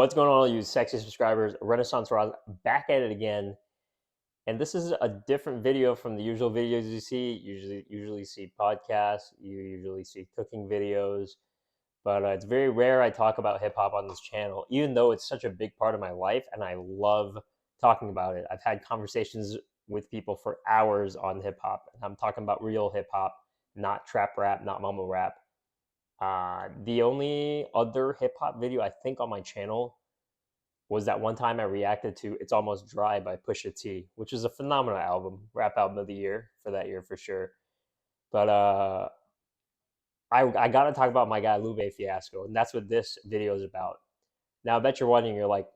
What's going on, all you sexy subscribers? Renaissance Roz back at it again, and this is a different video from the usual videos you see. Usually see podcasts, you usually see cooking videos, but it's very rare I talk about hip hop on this channel, even though it's such a big part of my life, and I love talking about it. I've had conversations with people for hours on hip hop, and I'm talking about real hip hop, not trap rap, not mumble rap. The only other hip hop video I think on my channel was that one time I reacted to "It's Almost Dry" by Pusha T, which is a phenomenal album, rap album of the year for sure. But I got to talk about my guy Lupe Fiasco, and that's what this video is about. Now I bet you're wondering, you're like,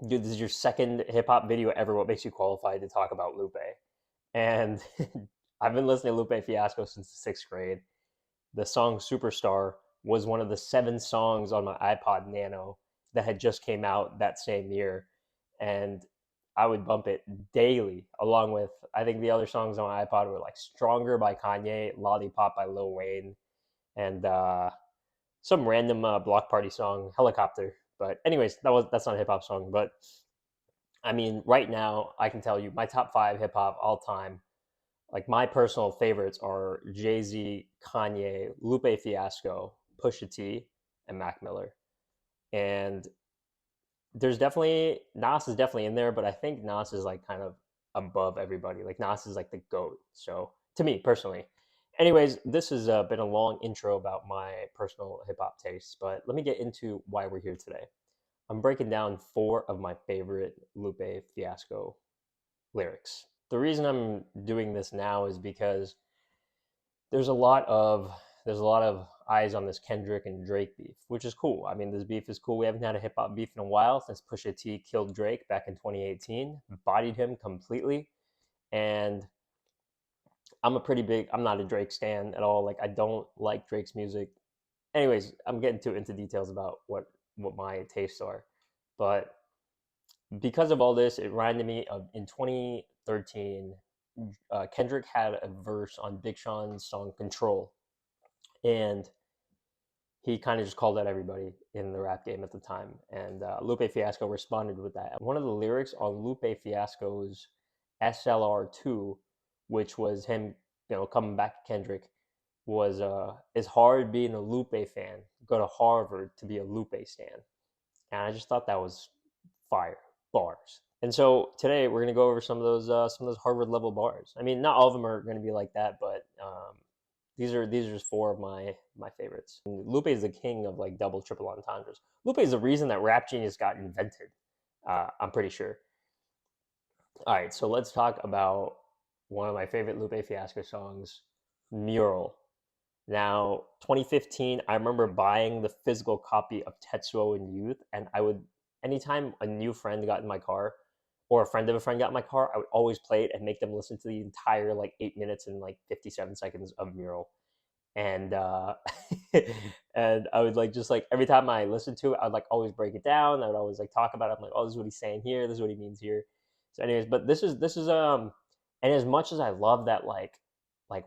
dude, this is your second hip hop video ever. What makes you qualified to talk about Lupe? And I've been listening to Lupe Fiasco since the 6th grade. The song Superstar was one of the 7 songs on my iPod Nano that had just came out that same year. And I would bump it daily, along with, I think the other songs on my iPod were like Stronger by Kanye, Lollipop by Lil Wayne, and some random Block Party song, Helicopter. But anyways, that's not a hip hop song. But I mean, right now, I can tell you my top 5 hip hop all time. Like, my personal favorites are Jay-Z, Kanye, Lupe Fiasco, Pusha T, and Mac Miller. And there's definitely, Nas is definitely in there, but I think Nas is like kind of above everybody. Like, Nas is like the GOAT. So to me personally. Anyways, this has been a long intro about my personal hip hop tastes, but let me get into why we're here today. I'm breaking down 4 of my favorite Lupe Fiasco lyrics. The reason I'm doing this now is because there's a lot of eyes on this Kendrick and Drake beef, which is cool. I mean, this beef is cool. We haven't had a hip hop beef in a while since Pusha T killed Drake back in 2018, bodied him completely. And I'm not a Drake stan at all. Like, I don't like Drake's music. Anyways, I'm getting into details about what my tastes are. But because of all this, it reminded me of in 2013, Kendrick had a verse on Big Sean's song Control. And he kind of just called out everybody in the rap game at the time. And Lupe Fiasco responded with that. One of the lyrics on Lupe Fiasco's SLR2, which was him, coming back to Kendrick, was "It's hard being a Lupe fan. Go to Harvard to be a Lupe stan." And I just thought that was fire bars. And so today we're gonna go over some of those Harvard level bars. I mean, not all of them are gonna be like that, but these are just 4 of my favorites. And Lupe is the king of like double, triple entendres. Lupe is the reason that Rap Genius got invented. I'm pretty sure. All right, so let's talk about one of my favorite Lupe Fiasco songs, Mural. Now, 2015, I remember buying the physical copy of Tetsuo in Youth, and I would, anytime a new friend got in my car, or a friend of a friend got in my car, I would always play it and make them listen to the entire like 8 minutes and like 57 seconds of Mural. And and I would like, just like every time I listened to it, I'd like always break it down. I would always like talk about it. I'm like, oh, this is what he's saying here. This is what he means here. So anyways, but this is and as much as I love that like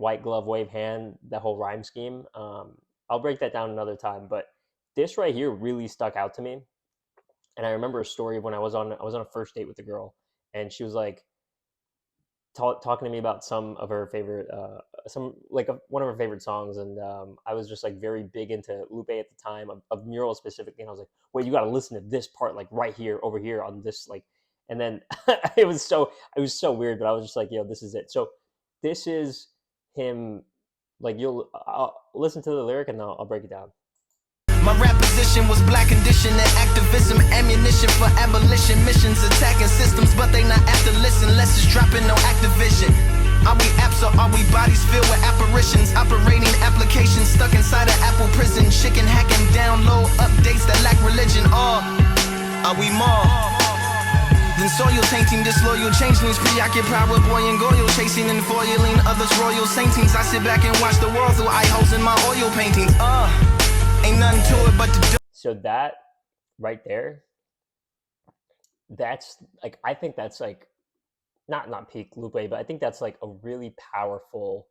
white glove wave hand, that whole rhyme scheme, I'll break that down another time. But this right here really stuck out to me. And I remember a story of when I was on a first date with a girl, and she was like talking to me about some of her favorite, one of her favorite songs, and I was just like very big into Lupe at the time, of Mural specifically, and I was like, wait, you got to listen to this part, like right here, over here on this, like, and then it was so weird, but I was just like, yo, this is it. So this is him, like, I'll listen to the lyric and I'll break it down. My rap position was black condition and activism, ammunition for abolition missions, attacking systems, but they not after listen. Less is dropping, no Activision. Are we apps or are we bodies filled with apparitions? Operating applications stuck inside an Apple prison. Chicken hacking, download updates that lack religion. Or are we more than soil tainting? Disloyal changelings, preoccupied with boy and goyle, chasing and foiling others royal saintings. I sit back and watch the world through eye holes in my oil paintings. Ain't nothing to it but to do. So that right there, that's like, I think that's like not peak Lupe, but I think that's like a really powerful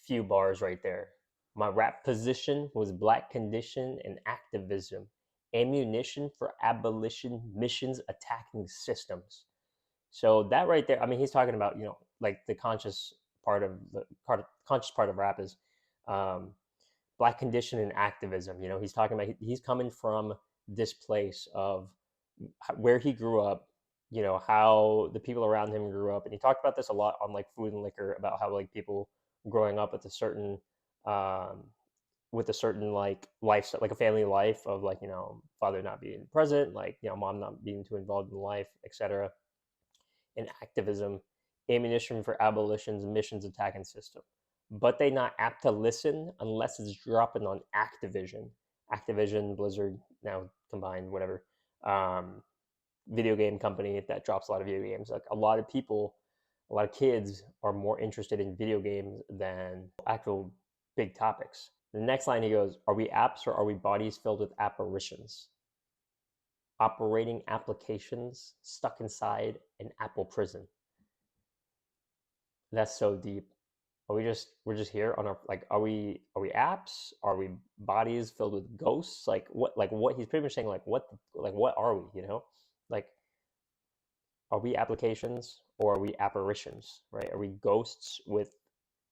few bars right there. My rap position was black condition and activism, ammunition for abolition missions attacking systems. So that right there, I mean, he's talking about, like the conscious part of rap is um, black condition and activism. He's talking about, he's coming from this place of where he grew up, how the people around him grew up. And he talked about this a lot on like Food and Liquor, about how like people growing up um, with a certain like lifestyle, like a family life of like, father not being present, like, mom not being too involved in life, etc. And activism, ammunition for abolition's missions attacking system. But they not apt to listen unless it's dropping on Activision, Blizzard, now combined, whatever. Um, Video game company that drops a lot of video games. Like a lot of people, a lot of kids are more interested in video games than actual big topics. The next line he goes, "Are we apps or are we bodies filled with apparitions? Operating applications stuck inside an Apple prison." That's so deep. We're just here on our, like, are we apps? Are we bodies filled with ghosts? Like what he's pretty much saying, like what are we, Like, are we applications or are we apparitions, right? Are we ghosts with,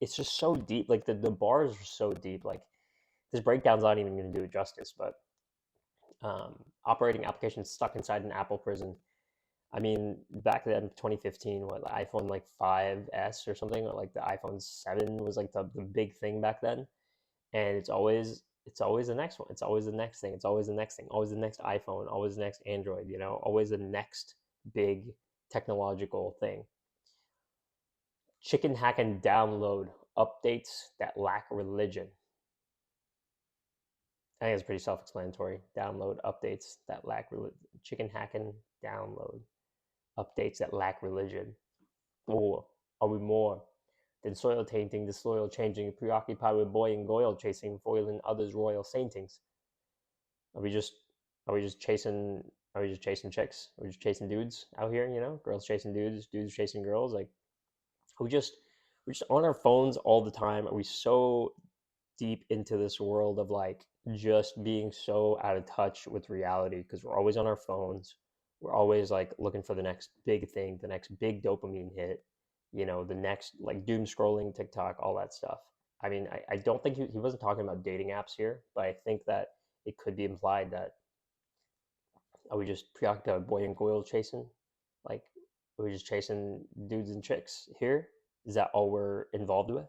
it's just so deep. Like the bars are so deep. Like this breakdown's not even going to do it justice, but operating applications stuck inside an Apple prison. I mean, back then, 2015, what, the iPhone like 5S or something, or like the iPhone 7 was like the big thing back then. And it's always the next one. It's always the next thing. It's always the next thing. Always the next iPhone. Always the next Android. Always the next big technological thing. Chicken hack and download updates that lack religion. I think it's pretty self-explanatory. Download updates that lack religion. Chicken hacking download updates that lack religion. Or are we more than soil tainting, disloyal changing, preoccupied with boy and goyle chasing, foiling others' royal saintings? Are we just chasing chicks? Are we just chasing dudes out here, Girls chasing dudes, dudes chasing girls? Like, we just we're just on our phones all the time. Are we so deep into this world of like just being so out of touch with reality because we're always on our phones? We're always like looking for the next big thing, the next big dopamine hit, the next like doom scrolling TikTok, all that stuff. I mean, I don't think he wasn't talking about dating apps here, but I think that it could be implied that, are we just preoccupied with boy and goyle chasing? Like, are we just chasing dudes and chicks here? Is that all we're involved with?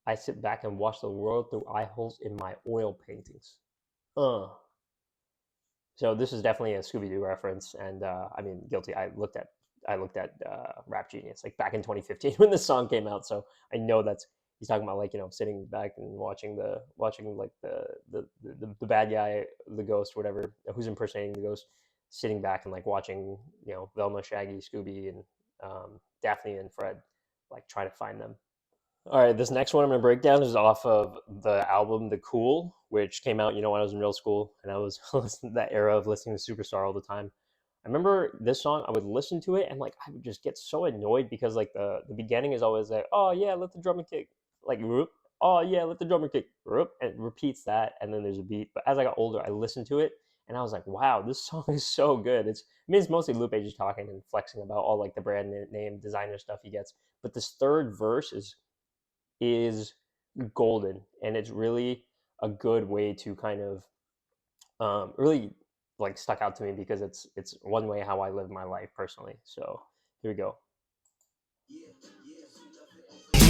I sit back and watch the world through eye holes in my oil paintings. Uh. So this is definitely a Scooby Doo reference, and I mean, guilty. I looked at Rap Genius like back in 2015 when this song came out, so I know that's, he's talking about, like, sitting back and watching like the bad guy, the ghost, whatever, who's impersonating the ghost, sitting back and like watching, Velma, Shaggy, Scooby, and Daphne and Fred like try to find them. All right, this next one I'm gonna break down is off of the album The Cool, which came out, when I was in middle school, and I was listening to that era of listening to Superstar all the time. I remember this song, I would listen to it and like I would just get so annoyed because like the beginning is always like, oh yeah, let the drummer kick, like whoop, oh yeah, let the drummer kick, whoop, and it repeats that, and then there's a beat. But as I got older, I listened to it and I was like, wow, this song is so good. It's mostly Lupe just talking and flexing about all like the brand name designer stuff he gets. But this third verse is golden, and it's really a good way to kind of really like stuck out to me because it's one way how I live my life personally. So here we go.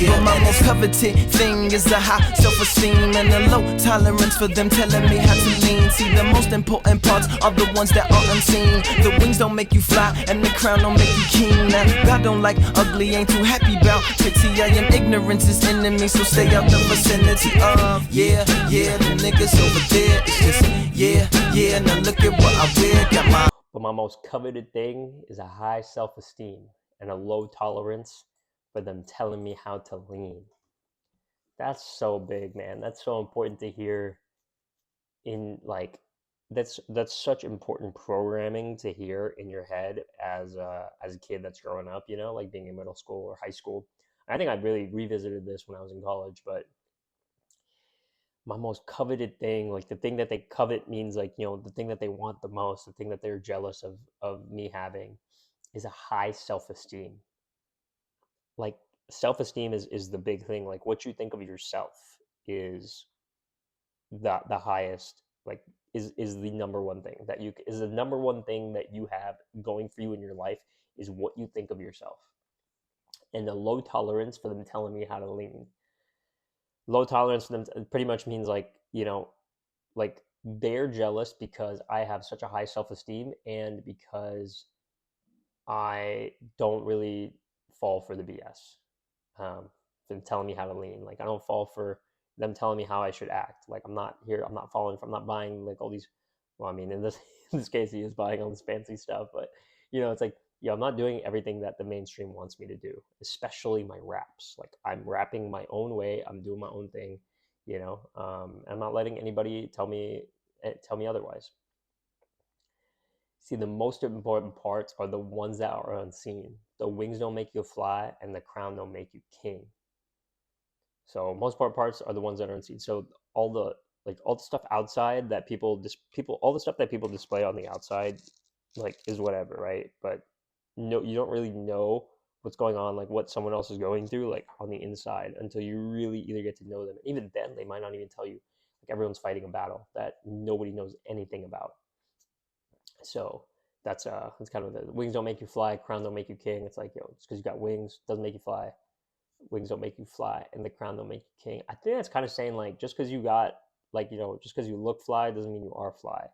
But my most coveted thing is a high self-esteem and a low tolerance for them telling me how to lean. See, the most important parts are the ones that are unseen. The wings don't make you fly and the crown don't make you king. Now, God don't like ugly, ain't too happy about pity. I am ignorance is enemy, so stay out the vicinity of, yeah, the niggas over there. It's just, yeah, now look at what I wear. Got my... But my most coveted thing is a high self-esteem and a low tolerance for them telling me how to lean. That's so big, man. That's so important to hear in like, that's such important programming to hear in your head as a kid that's growing up, like being in middle school or high school. I think I really revisited this when I was in college, but my most coveted thing, like the thing that they covet means like, the thing that they want the most, the thing that they're jealous of me having is a high self-esteem. Like self-esteem is the big thing. Like what you think of yourself is the highest, like is the number one thing that you is the number one thing that you have going for you in your life is what you think of yourself. And the low tolerance for them telling me how to lean. Low tolerance for them pretty much means like, like they're jealous because I have such a high self-esteem and because I don't really fall for the BS. Them telling me how to lean. Like I don't fall for them telling me how I should act. Like I'm not falling for, I'm not buying like all these. Well, I mean, in this in this case, he is buying all this fancy stuff, but it's like, I'm not doing everything that the mainstream wants me to do, especially my raps. Like I'm rapping my own way. I'm doing my own thing. I'm not letting anybody tell me otherwise. See, the most important parts are the ones that are unseen. The wings don't make you fly, and the crown don't make you king. So most important parts are the ones that are unseen. So all the stuff outside that all the stuff that people display on the outside, like is whatever, right? But no, you don't really know what's going on, like what someone else is going through, like on the inside, until you really either get to know them. Even then, they might not even tell you. Like everyone's fighting a battle that nobody knows anything about. So that's kind of the wings don't make you fly, crown don't make you king. It's like, it's because you got wings doesn't make you fly. Wings don't make you fly, and the crown don't make you king. I think that's kind of saying like just because you got like just because you look fly doesn't mean you are fly.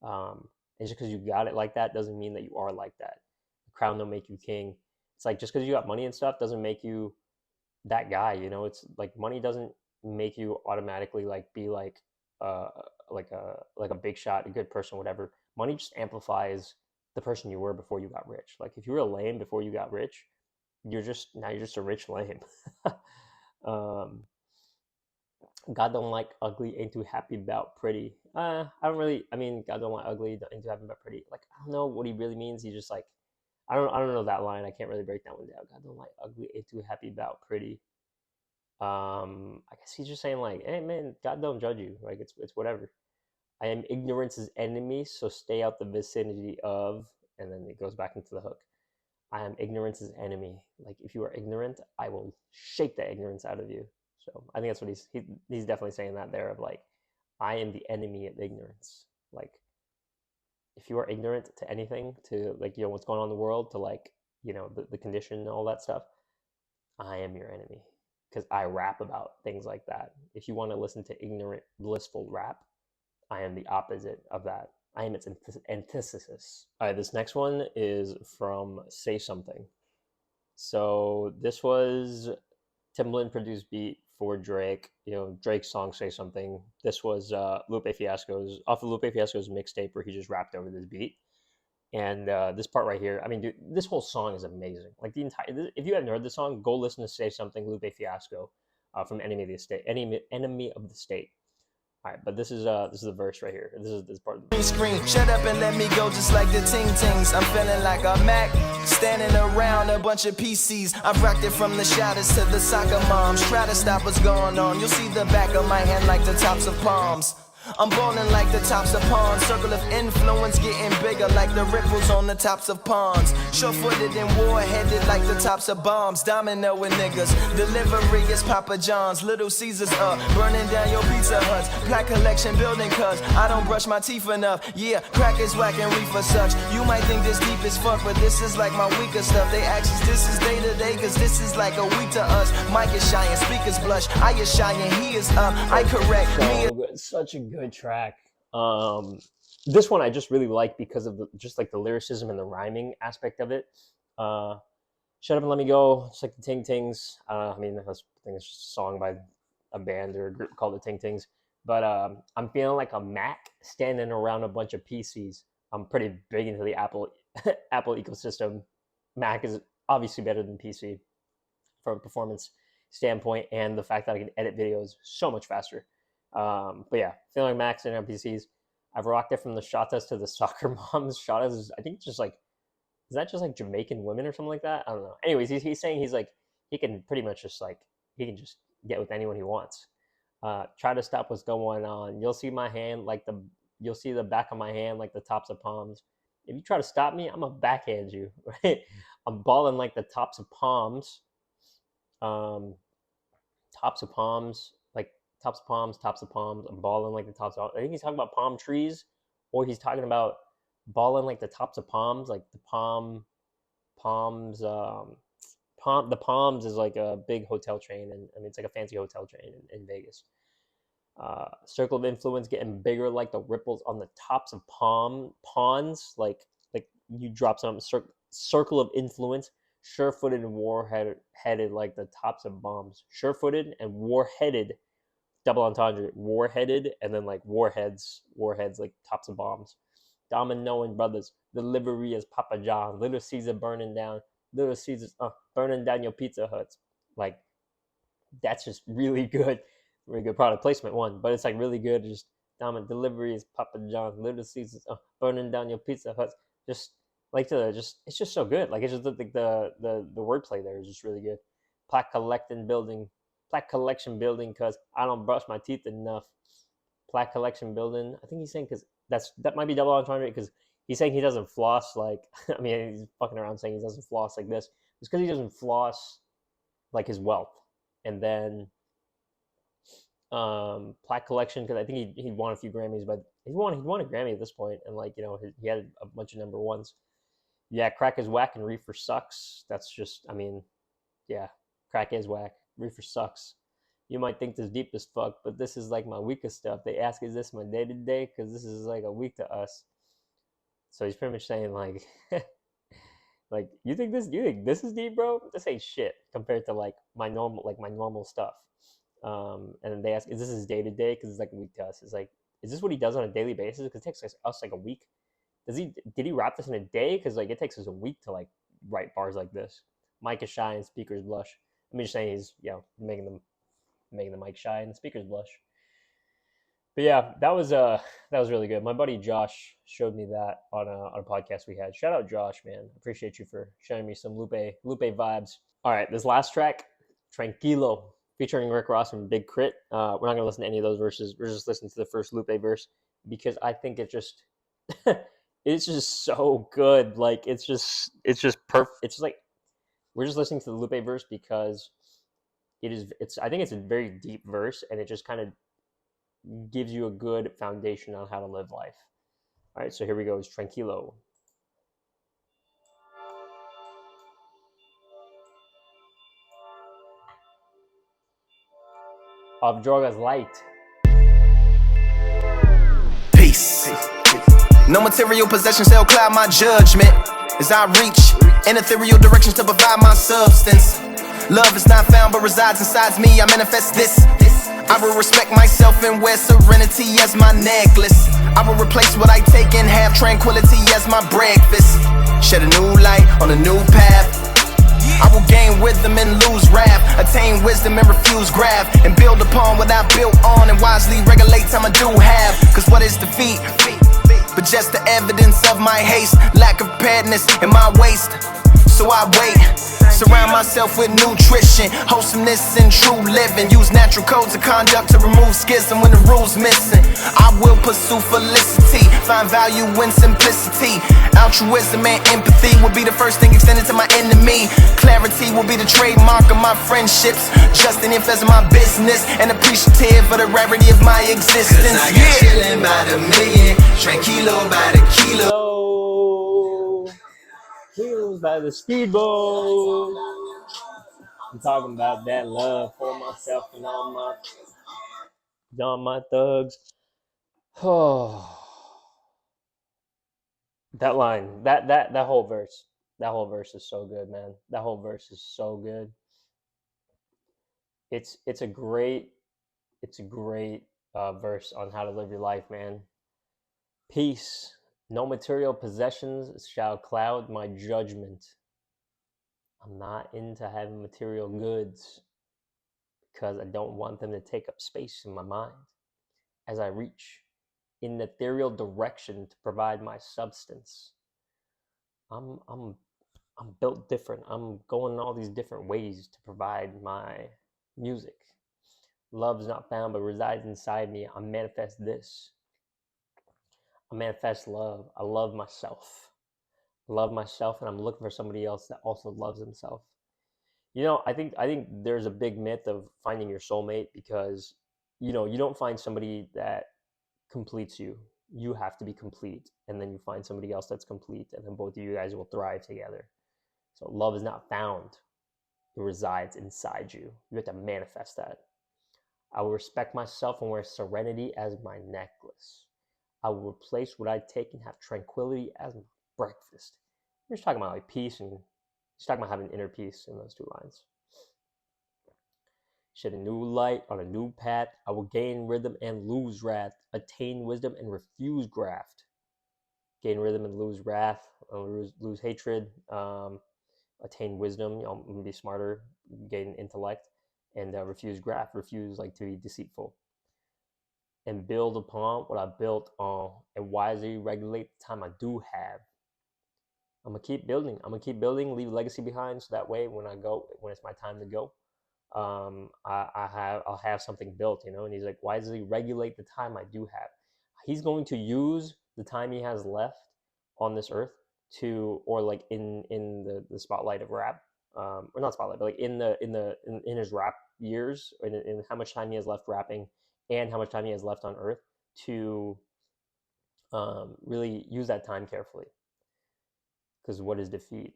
And just because you got it like that doesn't mean that you are like that. The crown don't make you king. It's like just because you got money and stuff doesn't make you that guy. It's like money doesn't make you automatically like be uh like a big shot, a good person, whatever. Money just amplifies the person you were before you got rich. Like if you were a lame before you got rich, you're just a rich lame. um, God don't like ugly, ain't too happy about pretty. I don't really. I mean, God don't like ugly, ain't too happy about pretty. Like I don't know what he really means. He just like I don't know that line. I can't really break that one down. God don't like ugly, ain't too happy about pretty. I guess he's just saying like, hey man, God don't judge you. Like it's whatever. I am ignorance's enemy, so stay out the vicinity of. And then it goes back into the hook. I am ignorance's enemy. Like if you are ignorant, I will shake the ignorance out of you. So I think that's what he's definitely saying that there of like, I am the enemy of ignorance. Like if you are ignorant to anything, to like what's going on in the world, to like the condition and all that stuff, I am your enemy because I rap about things like that. If you want to listen to ignorant, blissful rap, I am the opposite of that. I am its antithesis. All right, this next one is from Say Something. So this was Timbaland produced beat for Drake. Drake's song Say Something. This was Lupe Fiasco's off of Lupe Fiasco's mixtape where he just rapped over this beat. And this part right here, I mean, dude, this whole song is amazing. Like the entire, if you haven't heard this song, go listen to Say Something, Lupe Fiasco, from Enemy of the State. All right, but this is the verse right here. This is this part. Scream, shut up and let me go, just like the ting tings. I'm feeling like a Mac, standing around a bunch of PCs. I've rocked it from the shouters to the soccer moms. Try to stop what's going on. You'll see the back of my hand like the tops of palms. I'm ballin' like the tops of ponds. Circle of influence getting bigger like the ripples on the tops of ponds. Sure-footed and war-headed like the tops of bombs. Domino with niggas. Delivery is Papa John's. Little Caesars up. Burning down your Pizza Huts. Plaque collection building cuz I don't brush my teeth enough. Yeah, crack is whack and reefer such. You might think this deep as fuck, but this is like my weaker stuff. They ask us this is day to day cause this is like a week to us. Mic is shy and speakers blush. I is shy and he is up. I correct me. Such a good track. This one I just really like because of the lyricism and the rhyming aspect of it. Shut Up and Let Me Go, just like the Ting Tings. I think it's just a song by a band or a group called the Ting Tings. But I'm feeling like a Mac standing around a bunch of PCs. I'm pretty big into the Apple Apple ecosystem. Mac is obviously better than PC from a performance standpoint, and the fact that I can edit videos so much faster. But yeah, feeling like Mac standing on PCs. I've rocked it from the Shatas to the soccer moms. Shatas is, I think, just like, is that just like Jamaican women or something like that? I don't know. Anyways, he's saying he's like, he can pretty much just like, he can just get with anyone he wants. Try to stop what's going on. You'll see my hand you'll see the back of my hand like the tops of palms. If you try to stop me, I'm gonna backhand you. Right? I'm balling like the tops of palms. Um, tops of palms, like tops of palms, tops of palms. I'm balling like the tops of. I think he's talking about palm trees, or he's talking about balling like the tops of palms, like the palms. The Palms is like a big hotel chain, and I mean it's like a fancy hotel chain in Vegas. Circle of influence getting bigger like the ripples on the tops of ponds, like you drop some circle of influence, sure-footed and war-headed like the tops of bombs, sure-footed and war-headed, double entendre, war-headed, and then like warheads like tops of bombs. Domino and Brothers, the livery is Papa John, Little Caesar burning down, Little Caesar's burning down your Pizza Huts. Like that's just really good, really good product placement one, but it's like really good. Just Diamond Delivery is Papa John's, Little Caesars burning down your Pizza Huts. Just like it's just so good. Like it's just like the wordplay there is just really good. Plaque collecting building, plaque collection building, cause I don't brush my teeth enough. Plaque collection building. I think he's saying because that might be double entendre because he's saying he doesn't floss like I mean he's fucking around saying he doesn't floss like this. It's because he doesn't floss like his wealth. And then plaque collection because I think he won a few Grammys, but he won a Grammy at this point, and like he had a bunch of number ones. Yeah, crack is whack and reefer sucks. That's just I mean, yeah, crack is whack. Reefer sucks. You might think this deep as fuck, but this is like my weakest stuff. They ask, is this my day to day? Because this is like a week to us. So he's pretty much saying like, like you think this is deep, bro? This ain't shit compared to like my normal stuff. And then they ask, is this his day to day? Because it's like a week to us. It's like, is this what he does on a daily basis? Because it takes us like a week. Did he wrap this in a day? Because like it takes us a week to like write bars like this. Mic is shy and speakers blush. I'm just saying he's making the mic shy and the speakers blush. But yeah, that was really good. My buddy Josh showed me that on a podcast we had. Shout out Josh, man. Appreciate you for showing me some Lupe vibes. All right, this last track, Tranquilo, featuring Rick Ross and Big Crit. We're not gonna listen to any of those verses. We're just listening to the first Lupe verse because I think it just it's just so good. Like it's just perfect. It's just like we're just listening to the Lupe verse because I think it's a very deep verse and it just kind of gives you a good foundation on how to live life. All right, so here we go. It's Tranquilo. Of Drogas Light. Peace. No material possessions shall cloud my judgment as I reach in ethereal directions to provide my substance. Love is not found but resides inside me. I manifest this. I will respect myself and wear serenity as my necklace. I will replace what I take and have tranquility as my breakfast. Shed a new light on a new path. I will gain wisdom and lose wrath. Attain wisdom and refuse graft. And build upon what I built on and wisely regulate time I do have. Cause what is defeat? But just the evidence of my haste. Lack of preparedness in my waist. So I wait. Surround myself with nutrition, wholesomeness and true living. Use natural codes of conduct to remove schism when the rules missing. I will pursue felicity, find value in simplicity. Altruism and empathy will be the first thing extended to my enemy. Clarity will be the trademark of my friendships. Just an influence of my business and appreciative of the rarity of my existence. Cause I got chillin' by the million, tranquilo by the kilo. Kilos by the speedboat. I'm talking about that love for myself and all my thugs. Oh, that line, that whole verse, is so good, man. That whole verse is so good. It's a great verse on how to live your life, man. Peace. No material possessions shall cloud my judgment. I'm not into having material goods because I don't want them to take up space in my mind as I reach in the ethereal direction to provide my substance. I'm built different. I'm going all these different ways to provide my music. Love is not found, but resides inside me. I manifest this. I manifest love. I love myself. I love myself, and I'm looking for somebody else that also loves himself. I think there's a big myth of finding your soulmate because you don't find somebody that completes you. You have to be complete, and then you find somebody else that's complete, and then both of you guys will thrive together. So love is not found; it resides inside you. You have to manifest that. I will respect myself and wear serenity as my necklace. I will replace what I take and have tranquility as my breakfast. You're just talking about like peace, and he's talking about having inner peace in those two lines. Shed a new light on a new path. I will gain rhythm and lose wrath. Attain wisdom and refuse graft. Gain rhythm and lose wrath. Lose hatred. Attain wisdom. I'm gonna be smarter. Gain intellect. And refuse graft. Refuse like to be deceitful. And build upon what I built on, and wisely regulate the time I do have. I'm gonna keep building. I'm gonna keep building. Leave a legacy behind, so that way when it's my time to go, I'll have something built, And he's like, wisely regulate the time I do have. He's going to use the time he has left on this earth or like in the spotlight of rap, or not spotlight, but like in his rap years, in how much time he has left rapping, and how much time he has left on earth to really use that time carefully. Because what is defeat?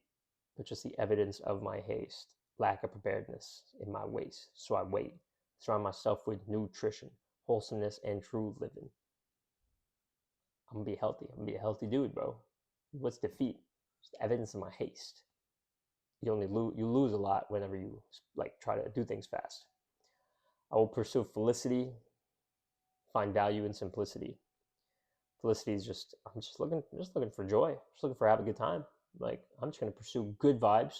But just the evidence of my haste, lack of preparedness in my waist. So I wait, surround myself with nutrition, wholesomeness, and true living. I'm gonna be healthy. I'm gonna be a healthy dude, bro. What's defeat? It's the evidence of my haste. You lose a lot whenever you like try to do things fast. I will pursue felicity, find value in simplicity. Felicity is I'm just looking for joy, just looking for having a good time. Like I'm just gonna pursue good vibes,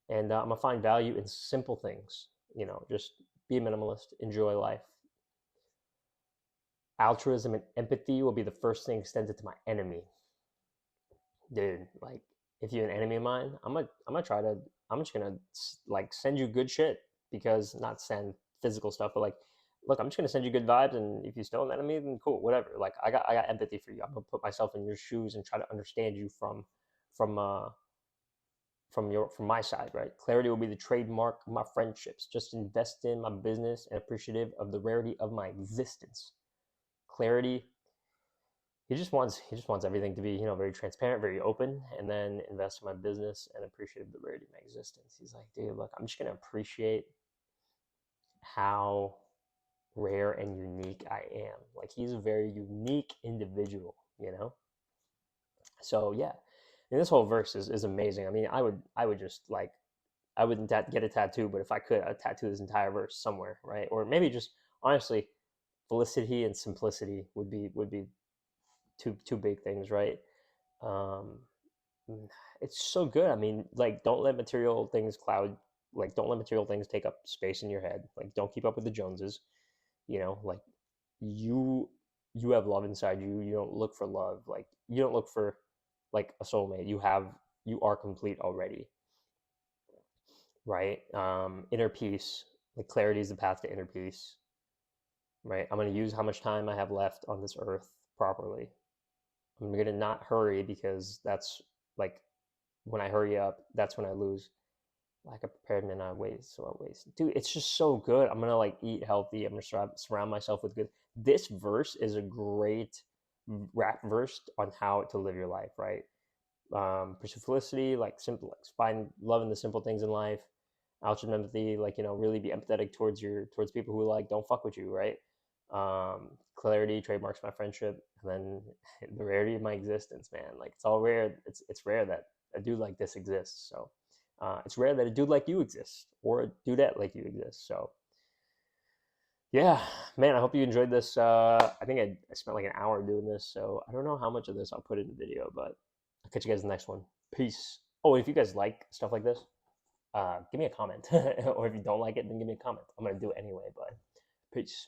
and I'm gonna find value in simple things. Just be a minimalist, enjoy life. Altruism and empathy will be the first thing extended to my enemy. Dude, like if you're an enemy of mine, I'm just gonna like send you good shit, because not send physical stuff, but like, look, I'm just gonna send you good vibes, and if you're still an enemy, then cool, whatever. Like I got empathy for you. I'm gonna put myself in your shoes and try to understand you from my side, right? Clarity will be the trademark of my friendships. Just invest in my business and appreciative of the rarity of my existence. Clarity. He just wants everything to be, very transparent, very open, and then invest in my business and appreciate the rarity of my existence. He's like, dude, look, I'm just gonna appreciate how rare and unique I am. Like he's a very unique individual, So yeah, and this whole verse is amazing. I mean, I would just like, I wouldn't get a tattoo, but if I could, I'd tattoo this entire verse somewhere, right? Or maybe just honestly, felicity and simplicity would be two big things, right? Um, it's so good. I mean, like, don't let material things don't let material things take up space in your head. Like, don't keep up with the Joneses. Like you have love inside you. You don't look for love. Like you don't look for like a soulmate. You are complete already, right? Inner peace. Like clarity is the path to inner peace, right? I'm going to use how much time I have left on this earth properly. I'm going to not hurry, because that's like when I hurry up, that's when I lose. Lack of preparedness, I waste. So I waste. Dude, it's just so good. I'm gonna like eat healthy. I'm gonna surround myself with good. This verse is a great rap verse on how to live your life, right? Pursue felicity, like simple, like find love in the simple things in life. Altruism, empathy, like really be empathetic towards people who like don't fuck with you, right? Clarity trademarks my friendship, and then the rarity of my existence, man. Like it's all rare. It's rare that a dude like this exists. So. It's rare that a dude like you exists, or a dudette like you exists. So, yeah, man, I hope you enjoyed this. I think I spent like an hour doing this, so I don't know how much of this I'll put in the video, but I'll catch you guys in the next one. Peace. Oh, if you guys like stuff like this, give me a comment. Or if you don't like it, then give me a comment. I'm going to do it anyway, but peace.